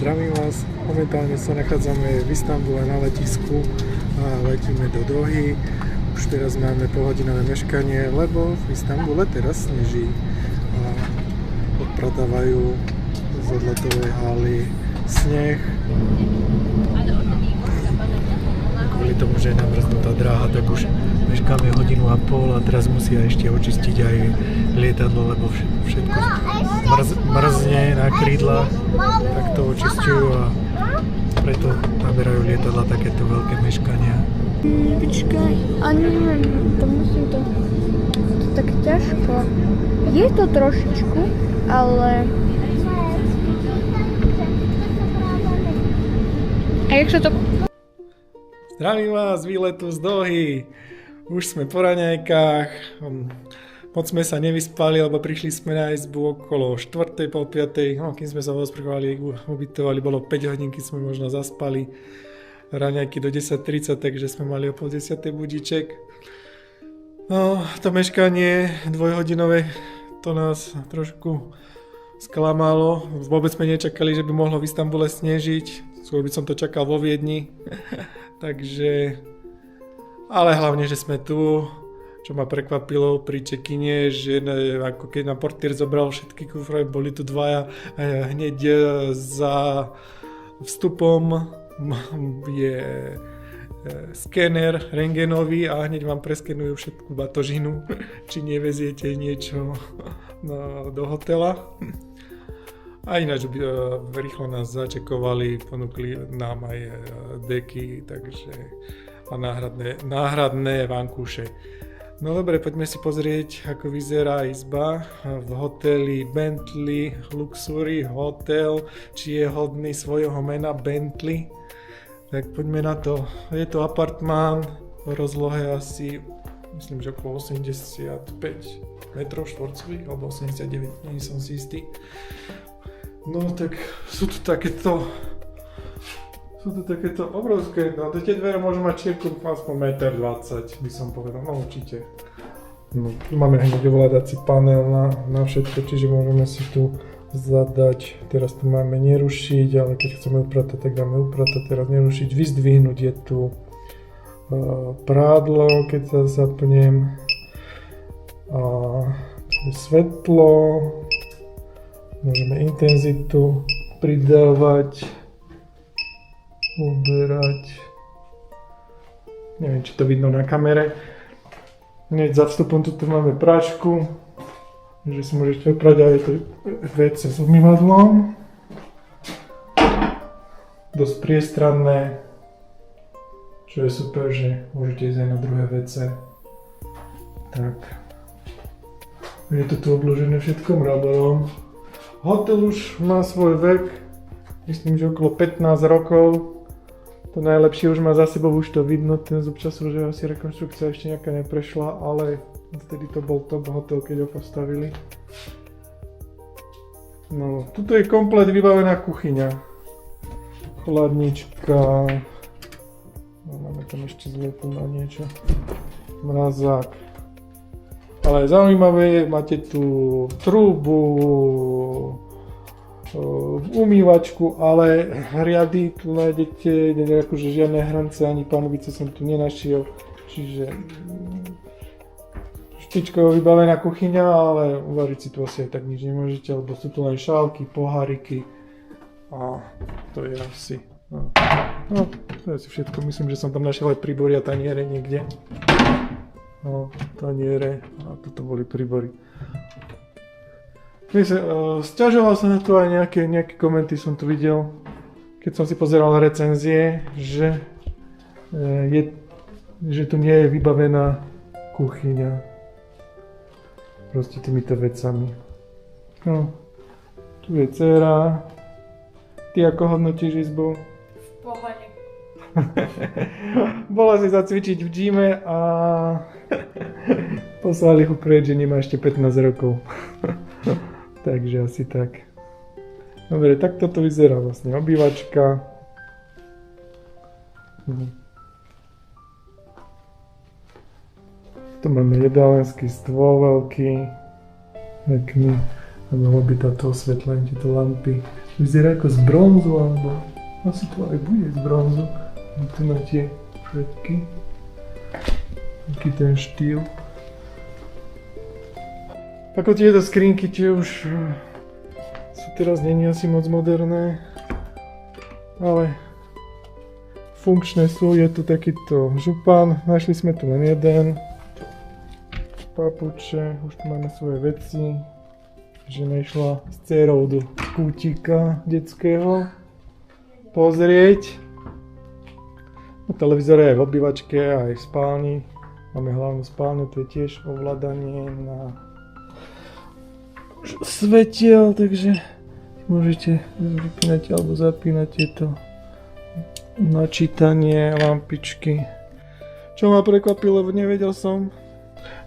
Zdravím vás, momentálne sa nachádzame v Istanbule na letisku a letíme do Dohy. Už teraz máme polhodinové meškanie, lebo v Istanbule teraz sneží a odpradávajú z odletovej haly sneh. Kvôli tomu, že je namrznutá dráha, tak už meškáme hodinu a pol a teraz musia ešte očistiť aj lietadlo, lebo všetko mrzne na krídlach, tak to očistujú a preto naberajú lietadla takéto veľké meškania. Počkaj, a neviem, to musím to tak ťažko. Je to trošičku, ale... A jak sa to... Zdravím vás z výletu z Dohy. Už sme po raňajkách. Moc sme sa nevyspali, lebo prišli sme na izbu okolo 4:00, pol 5:00. No, kým sme sa osprchovali, ubytovali, bolo 5 hodín, keď sme možno zaspali. Raňajky do 10:30, takže sme mali o 9:30 budíček. No, to meškanie dvojhodinové, to nás trošku sklamalo. Vôbec sme nečakali, že by mohlo v Istanbule snežiť. Skôr by som to čakal vo Viedni. Takže... Ale hlavne, že sme tu. Čo ma prekvapilo pri check-ine, že ako keď nám portier zobral všetky kufre, boli tu dvaja a hneď za vstupom je skéner rentgenový a hneď vám preskenujú všetku batožinu, či neveziete niečo do hotela. A ináč rýchlo nás začekovali, ponúkli nám aj deky, takže a náhradné vankúše. No dobre, poďme si pozrieť, ako vyzerá izba v hoteli Bentley Luxury Hotel, či je hodný svojho mena Bentley. Tak poďme na to. Je to apartmán v rozlohe asi, myslím, že okolo 85 metrov štvorcových, alebo 89, nie som si istý. No tak sú tu takéto obrovské, no tie dvere môžu mať šírku aspoň 1,20 m, by som povedal, no určite. No, tu máme hneď ovládací panel na všetko, čiže môžeme si tu zadať, teraz tu máme nerušiť, ale keď chceme upratať, tak dáme upratať, teraz nerušiť, vyzdvihnúť, je tu prádlo, keď sa zapnem, svetlo, môžeme intenzitu pridávať, uberať. Neviem, či to vidno na kamere. Hneď za vstupom tu máme práčku, že si môžete oprať aj to WC s umývadlom. Dosť priestranné, čo je super, že môžete ísť aj na druhé WC. Tak. Je to tu obložené všetko mramorom. Hotel už má svoj vek, myslím, že okolo 15 rokov. To najlepšie už má za sebou, už to vidno, ten zub času, že asi rekonštrukcia ešte nejaká neprešla, ale vtedy to bol top hotel, keď ho postavili. No, tuto je komplet vybavená kuchyňa. Chladnička. No, máme tam ešte zlepu na niečo. Mrazák. Ale zaujímavé, máte tu trúbu, umývačku, ale riady tu nájdete, akože žiadne hrnce ani panovice som tu nenašiel, čiže špičkovo vybavená kuchyňa, ale uvariť si tu asi aj tak nič nemôžete, lebo sú tu len šálky, poháriky a to je asi, no to je asi všetko, myslím, že som tam našiel aj príbory a taniere niekde. No, taniere a toto boli príbory. Sťažoval sa na to aj nejaké komenty som tu videl, keď som si pozeral recenzie, že tu nie je vybavená kuchyňa proste týmito vecami. No, tu je dcéra. Ty ako hodnotíš izbu? V pohode. Bola si zacvičiť v gyme a poslali ho preč, že nemá ešte 15 rokov. Takže asi tak. Dobre, tak toto vyzerá vlastne obývačka. Tu máme jedálenský stôl veľký. Pekný. Mohlo by táto osvetlenie, tieto lampy. Vyzerá ako z bronzu, alebo asi to aj bude z bronzu. Tu máte všetky. Taký ten štýl. Ako tieto skrinky, tie už sú teraz není asi moc moderné, ale funkčné sú. Je tu takýto župan, našli sme tu len jeden. Papuče, už tu máme svoje veci. Žena išla s dcerou do kútika detského pozrieť. No, televízor je aj v obývačke, aj v spálni. Máme hlavnú spálňu, to je tiež ovládanie na svetiel, takže môžete vypínať alebo zapínať tieto načítanie, lampičky. Čo ma prekvapilo, lebo nevedel som,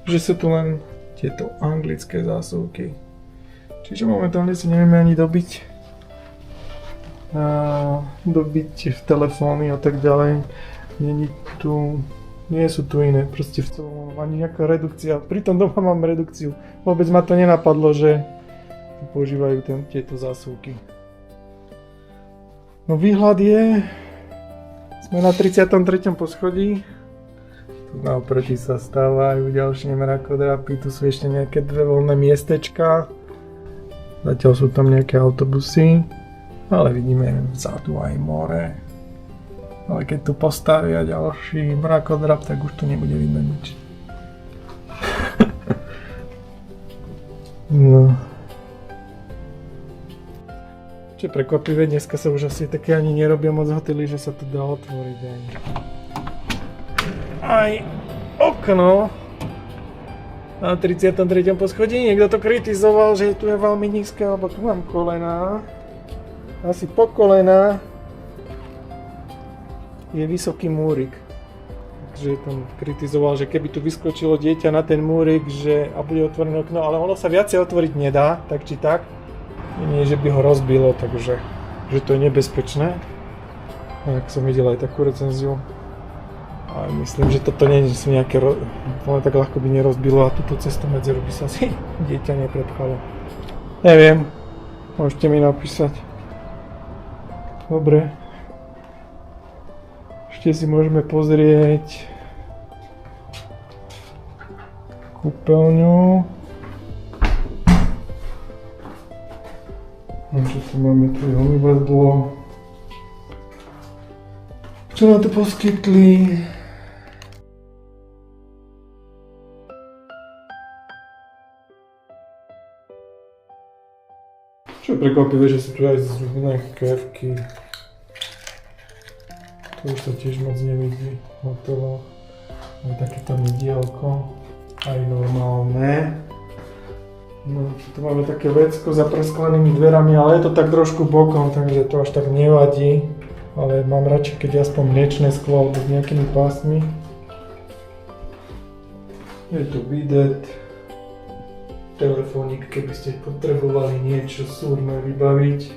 že sú tu len tieto anglické zásuvky. Čiže momentálne si nevieme ani dobiť v telefóny a tak ďalej. Nie sú tu iné, proste v celom ani nejaká redukcia. Pritom doma mám redukciu. Vôbec ma to nenapadlo, že používajú tieto zásuvky. No výhľad je, sme na 33. poschodí. Tu naoproti sa stávajú ďalšie mrakodrapy, tu sú ešte nejaké dve voľné miestečka. Zatiaľ sú tam nejaké autobusy, ale vidíme vzadu aj more. Ale keď tu postavia ďalší mrakodrap, tak už tu nebude vidno nič. No. Čo je prekvapivé, dneska sa už asi také ani nerobia moc hotely, že sa to dá otvoriť aj okno na 33. poschodí. Niekto to kritizoval, že tu je veľmi nízke, lebo tu mám kolená. Asi po kolená je vysoký múrik. Takže tam kritizoval, že keby tu vyskočilo dieťa na ten múrik, a bude otvorené okno, ale ono sa viacej otvoriť nedá, tak či tak. Nie, že by ho rozbilo, takže že to je nebezpečné. Tak som videl aj takú recenziu. Ale myslím, že toto nie sú nejaké, ale tak ľahko by nerozbilo a túto cestu medzeru by sa si dieťa neprepchalo. Neviem, môžete mi napísať. Dobre. Ešte si môžeme pozrieť kúpeľňu. Čo tu máme? Tu je umývadlo. Čo nám to poskytli? Čo je prekvapivé, že sú tu aj zubné kevky. To už sa tiež moc nevidí v hoteloch. Aj takéto mydielko. Aj normálne. No, tu máme také vecko za presklenými dverami, ale je to tak trošku bokom, takže to až tak nevadí. Ale mám radšej, keď je aspoň mliečne sklo alebo s nejakými pásmi. Je tu bidet. Telefónik, keby ste potrebovali niečo súrne vybaviť.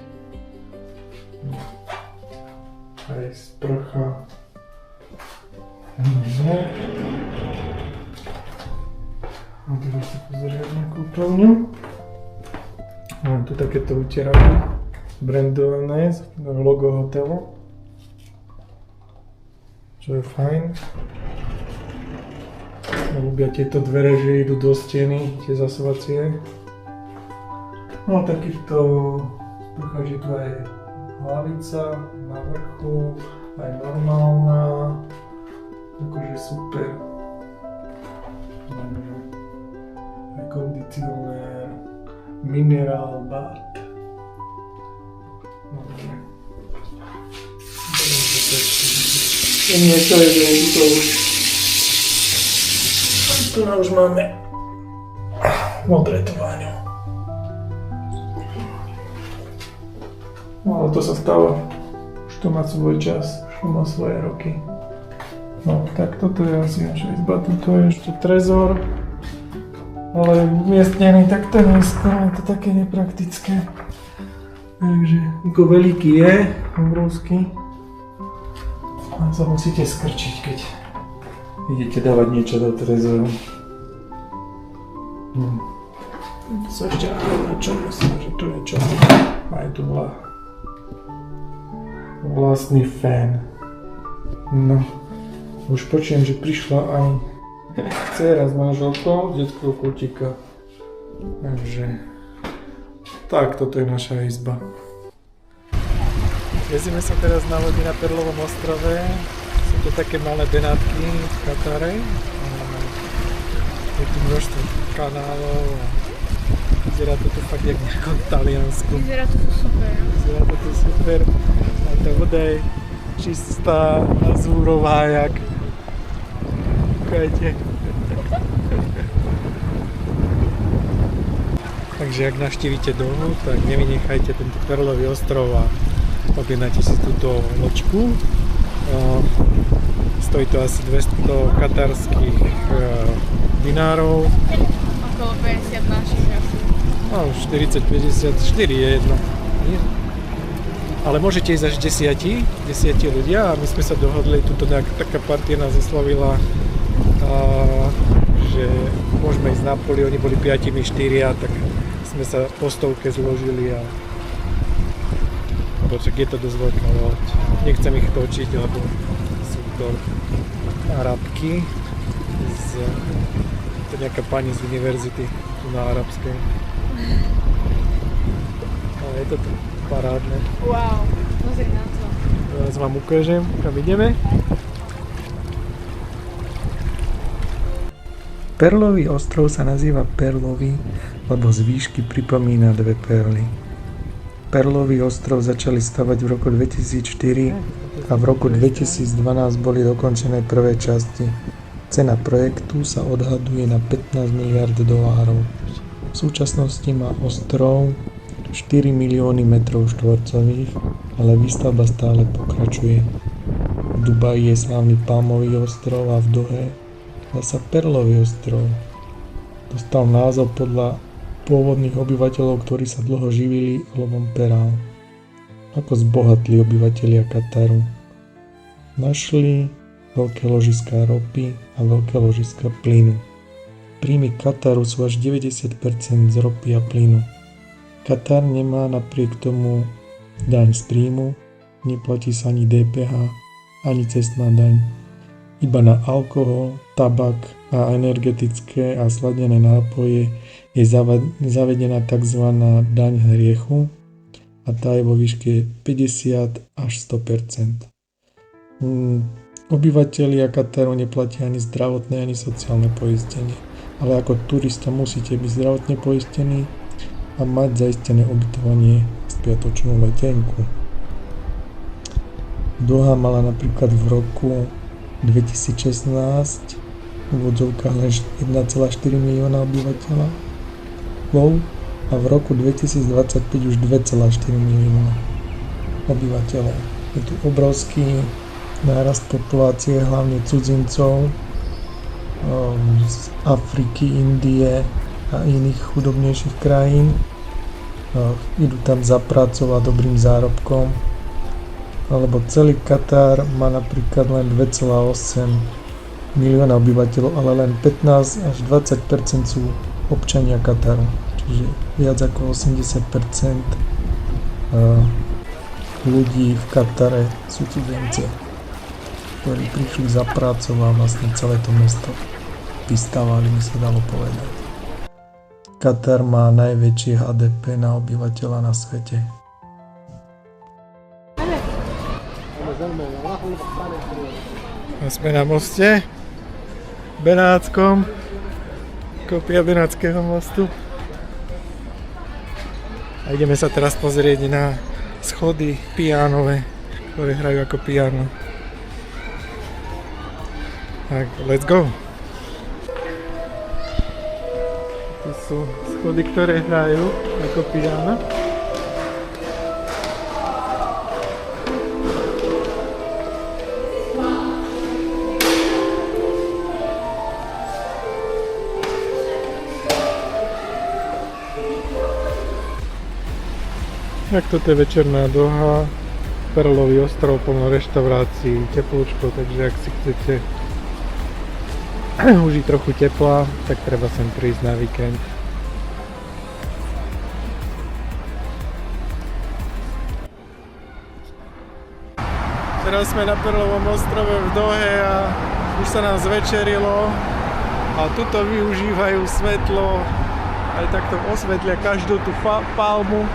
Aj sprcha. Môžeme si pozrieť na kúpeľňu. Mám tu takéto utieradlo brandované z logo hotelu. Čo je fajn. Ľubia tieto dvere, že idú do steny, tie zasuvacie. No takýchto sprcha, že tu aj hlavica na vrchu, aj normálna. Akože super. Aj kondicionér, mineral bath. Dobre. Niečo je, že to už. Tu už máme modré továrňu. No ale to sa stáva. Už to má svoj čas, už to má svoje roky. No tak toto je asi naša izba, tuto je ešte trezor. Ale umiestnený takto nízko, je to také nepraktické. Takže ako veľký je, obrovský. A sa musíte skrčiť, keď idete dávať niečo do trezoru. Co ešte na čo myslím, že tu je čo? Aj tu vlastný fén. No, už počujem, že prišla aj dcera s manželkou z detského kútika. Takže, tak, toto je naša izba. Jezíme sa teraz na lodi na Perlovom ostrove. Sú to také malé Benátky v Katare. Je tu množstvo kanálov a vyzerá to tu fakt jak v nejakom Taliansku. Vyzerá to tu super. Vyzerá to tu super. A tá voda je čistá, azúrová, jak... Kúkajte. Takže ak navštívite Dohu, tak nevynechajte tento Perlový ostrov a objednáte si túto loďku. Stojí to asi 200 katarských dinárov. Okolo 50 našich asi. No, 40, 50, 4 je jedno. Nie? Ale môžete ísť až 10 ľudia a my sme sa dohodli, tuto taká partia nás oslovila, že môžeme ísť na poli, oni boli 5, 4, tak sme sa po stovke zložili a lebo však je to dosť veľká loď. Nechcem ich točiť, lebo sú to Arabky to je nejaká pani z univerzity tu na Arabskej. Ale je to tu parádne. Wow, pozri na to. Teraz vám ukážem, kam ideme. Perlový ostrov sa nazýva Perlový, lebo z výšky pripomína dve perly. Perlový ostrov začali stavať v roku 2004 a v roku 2012 boli dokončené prvé časti. Cena projektu sa odhaduje na 15 miliard dolárov. V súčasnosti má ostrov 4 milióny metrov štvorcových, ale výstavba stále pokračuje. V Dubaji je slávny Palmový ostrov a v Dohe zasa Perlový ostrov. Dostal názov podľa pôvodných obyvateľov, ktorí sa dlho živili lovom perál. Ako zbohatli obyvatelia Kataru. Našli veľké ložiská ropy a veľké ložiská plynu. Príjmy Kataru sú až 90% z ropy a plynu. Katar nemá napriek tomu daň z príjmu, neplatí sa ani DPH, ani cestná daň. Iba na alkohol, tabak a energetické a sladené nápoje je zavedená tzv. Daň z hriechu a tá je vo výške 50 až 100%. Obyvatelia Kataru neplatia ani zdravotné, ani sociálne poistenie, ale ako turista musíte byť zdravotne poistení a mať zaistené ubytovanie a spiatočnú letenku. Doha mala napríklad v roku 2016 v úvodzovkách len 1,4 milióna obyvateľov a v roku 2025 už 2,4 milióna obyvateľov. Je tu obrovský nárast populácie, hlavne cudzincov z Afriky, Indie a iných chudobnejších krajín. Idú tam za prácou a dobrým zárobkom, alebo celý Katar má napríklad len 2,8 milióna obyvateľov, ale len 15 až 20% sú občania Kataru, čiže viac ako 80% ľudí v Katare sú cudzinci, ktorí prišli za prácou a vlastne celé to mesto vystavali, by sa dalo povedať. Katar má najväčšie HDP na obyvateľa na svete. Sme na moste Benátskom, kopia Benátskeho mostu. A ideme sa teraz pozrieť na schody pianové, ktoré hrajú ako piano. Tak, let's go! Tu sú schody, ktoré hrajú ako piano. Tak toto je večerná Doha, Perlový ostrov, plno reštaurácií, teplúčko, takže ak si chcete užiť trochu tepla, tak treba sem prísť na víkend. Teraz sme na Perlovom ostrove v Dohe a už sa nám zvečerilo a tuto využívajú svetlo, aj takto osvetlia každú tú palmu.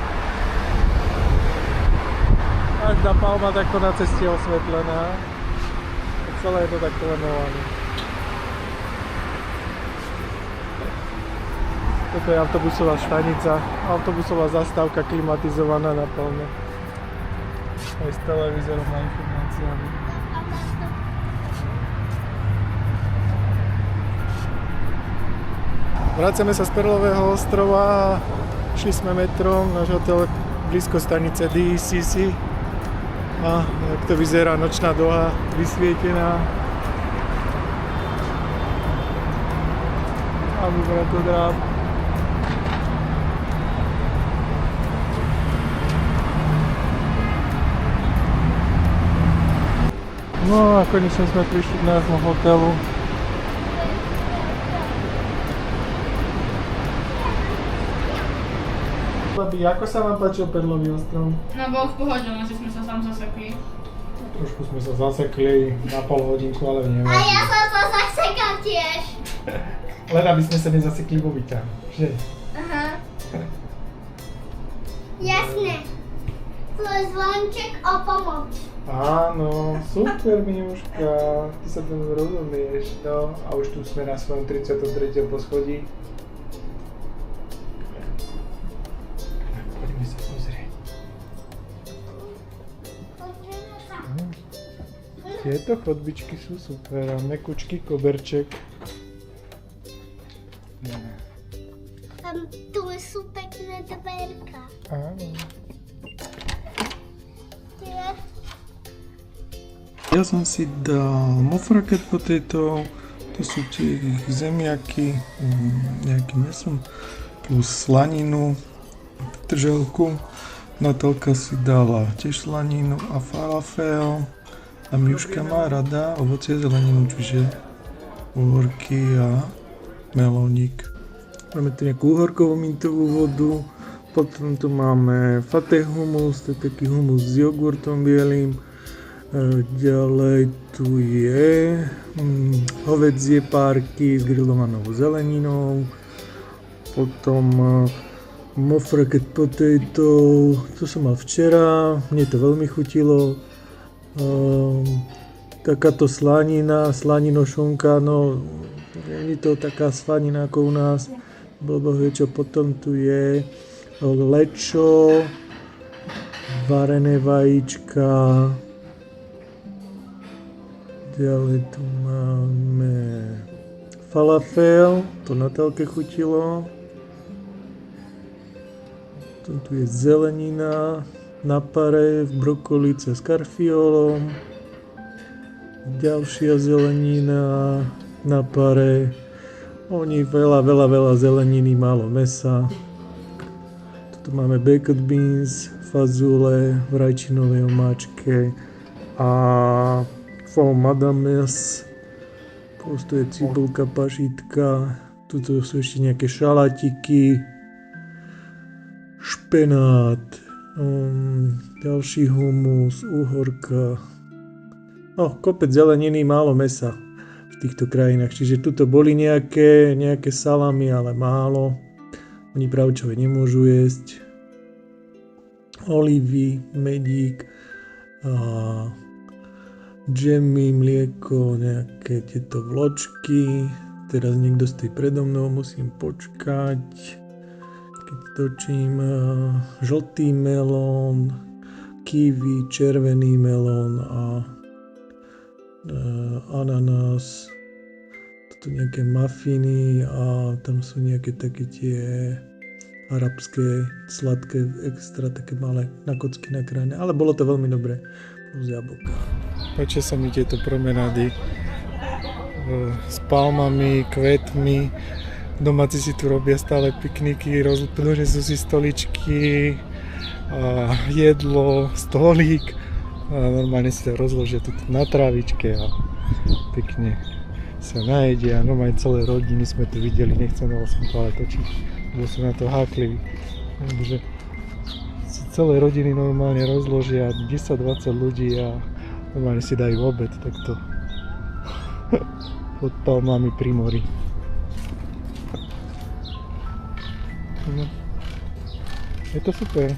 Každá palma takto na ceste osvetlená. Celé je to takto venované. Toto je autobusová stanica, autobusová zastávka klimatizovaná naplno. Aj s televízorom a informáciami. Vracame sa z Perlového ostrova a šli sme metrom, náš hotel blízko stanice DCC. A jak to vyzerá nočná Doha, vysvietená. Abu Bratodráp. No a konečne sme prišli k nášmu hotelu. Babi, ako sa vám páčil Perlový ostrov? No bol v pohode, len že sme sa tam zasekli. Trošku sme sa zasekli na pol hodinku, ale nevadí. A ja som sa zasekal tiež. Len aby sme sa nezasekli vo byťa, že? Aha. Jasné. Tvoj zvonček o pomoc. Áno, super Miuška, ty sa tomu rozumieš, no a už tu sme na svojom 33. poschodí. Poďme sa pozrieť. Pozrieme sa. Tieto chodbičky sú super a mekučký koberček. Tu sú pekné dverka. Áno. Tie Ja som si dal mofraket potato, to sú tie zemiaky, nejaký mesom, plus slaninu, petrželku. Natálka si dala tiež slaninu a falafel. A Miuška má rada ovocie zeleninu, čiže uhorky a melónik. Máme tu nejakú uhorkovú mintovú vodu, potom tu máme fateh humus, to je taký humus s jogurtom bielým. Ďalej tu je hovädzie párky s grillovanou zeleninou, potom mofraket potato, to som mal včera, mne to veľmi chutilo. Takáto slanina, slaninošunka, no nie je to taká slanina ako u nás, blbo vie čo. Potom tu je lečo, varené vajíčka. Ďalej tu máme falafel, to Natálke chutilo. Potom tu je zelenina na pare v brokolice s karfiolom. Ďalšia zelenina na pare. Oni veľa zeleniny, málo mesa. Tu máme baked beans, fazule v rajčinovej omáčke a faux madames, plus tu je cibulka, pažitka, tuto sú ešte nejaké šalatiky, špenát, ďalší humus, uhorka, no kopec zeleniny, málo mesa v týchto krajinách, čiže tuto boli nejaké salamy, ale málo, oni pravčové nemôžu jesť, olivy, medík a džemy, mlieko, nejaké tieto vločky. Teraz niekto stojí predo mnou, musím počkať. Keď točím, žltý melón, kiwi, červený melón a ananás. Toto nejaké mafiny a tam sú nejaké také tie arabské, sladké, extra také malé na kocky nakrájane. Ale bolo to veľmi dobré. Plus jablka. Páčia sa mi tieto promenády s palmami, kvetmi. Domáci si tu robia stále pikniky, rozložia si stoličky, jedlo, stolík. A normálne si to rozložia tu na trávičke a pekne sa najedia. No aj celé rodiny sme tu videli, nechcem som to ale točiť, lebo sú na to hákliví. Takže celé rodiny normálne rozložia 10-20 ľudí a Normálne si dajú obed takto. Pod palmami pri mori. No. Je to super.